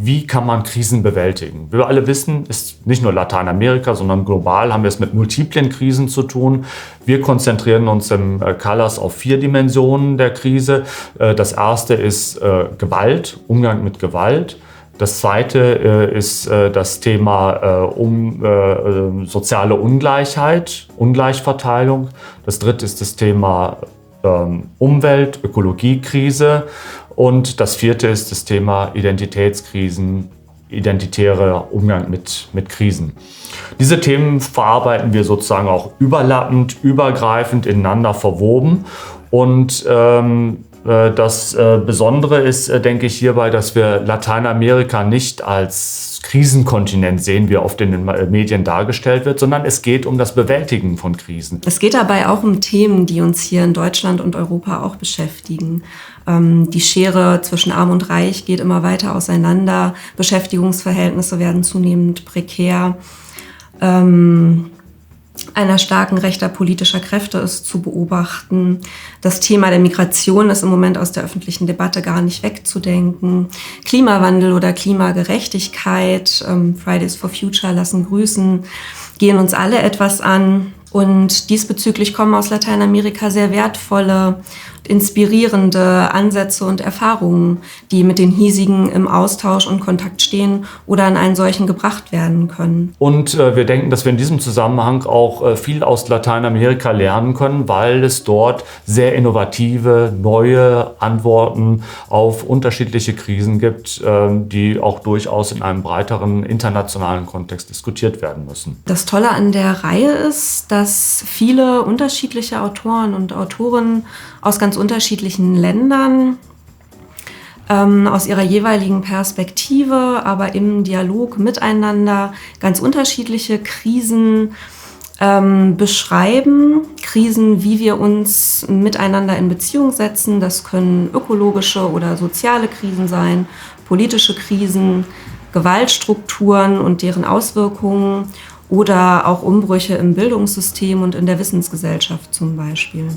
wie kann man Krisen bewältigen. Wie wir alle wissen, ist nicht nur Lateinamerika, sondern global haben wir es mit multiplen Krisen zu tun. Wir konzentrieren uns im Colors auf 4 Dimensionen der Krise. Das erste ist Gewalt, Umgang mit Gewalt. Das zweite ist das Thema soziale Ungleichheit, Ungleichverteilung. Das dritte ist das Thema Umwelt, Ökologiekrise. Und das vierte ist das Thema Identitätskrisen, identitärer Umgang mit Krisen. Diese Themen verarbeiten wir sozusagen auch überlappend, übergreifend, ineinander verwoben. Und das Besondere ist, denke ich, hierbei, dass wir Lateinamerika nicht als Krisenkontinent sehen, wie oft in den Medien dargestellt wird, sondern es geht um das Bewältigen von Krisen. Es geht dabei auch um Themen, die uns hier in Deutschland und Europa auch beschäftigen. Die Schere zwischen Arm und Reich geht immer weiter auseinander. Beschäftigungsverhältnisse werden zunehmend prekär. Einer starken rechter politischer Kräfte ist zu beobachten. Das Thema der Migration ist im Moment aus der öffentlichen Debatte gar nicht wegzudenken. Klimawandel oder Klimagerechtigkeit, Fridays for Future lassen grüßen, gehen uns alle etwas an. Und diesbezüglich kommen aus Lateinamerika sehr wertvolle, inspirierende Ansätze und Erfahrungen, die mit den hiesigen im Austausch und Kontakt stehen oder an einen solchen gebracht werden können. Und wir denken, dass wir in diesem Zusammenhang auch viel aus Lateinamerika lernen können, weil es dort sehr innovative, neue Antworten auf unterschiedliche Krisen gibt, die auch durchaus in einem breiteren internationalen Kontext diskutiert werden müssen. Das Tolle an der Reihe ist, dass viele unterschiedliche Autoren und Autorinnen aus ganz unterschiedlichen Ländern aus ihrer jeweiligen Perspektive, aber im Dialog miteinander ganz unterschiedliche Krisen beschreiben. Krisen, wie wir uns miteinander in Beziehung setzen. Das können ökologische oder soziale Krisen sein, politische Krisen, Gewaltstrukturen und deren Auswirkungen oder auch Umbrüche im Bildungssystem und in der Wissensgesellschaft zum Beispiel.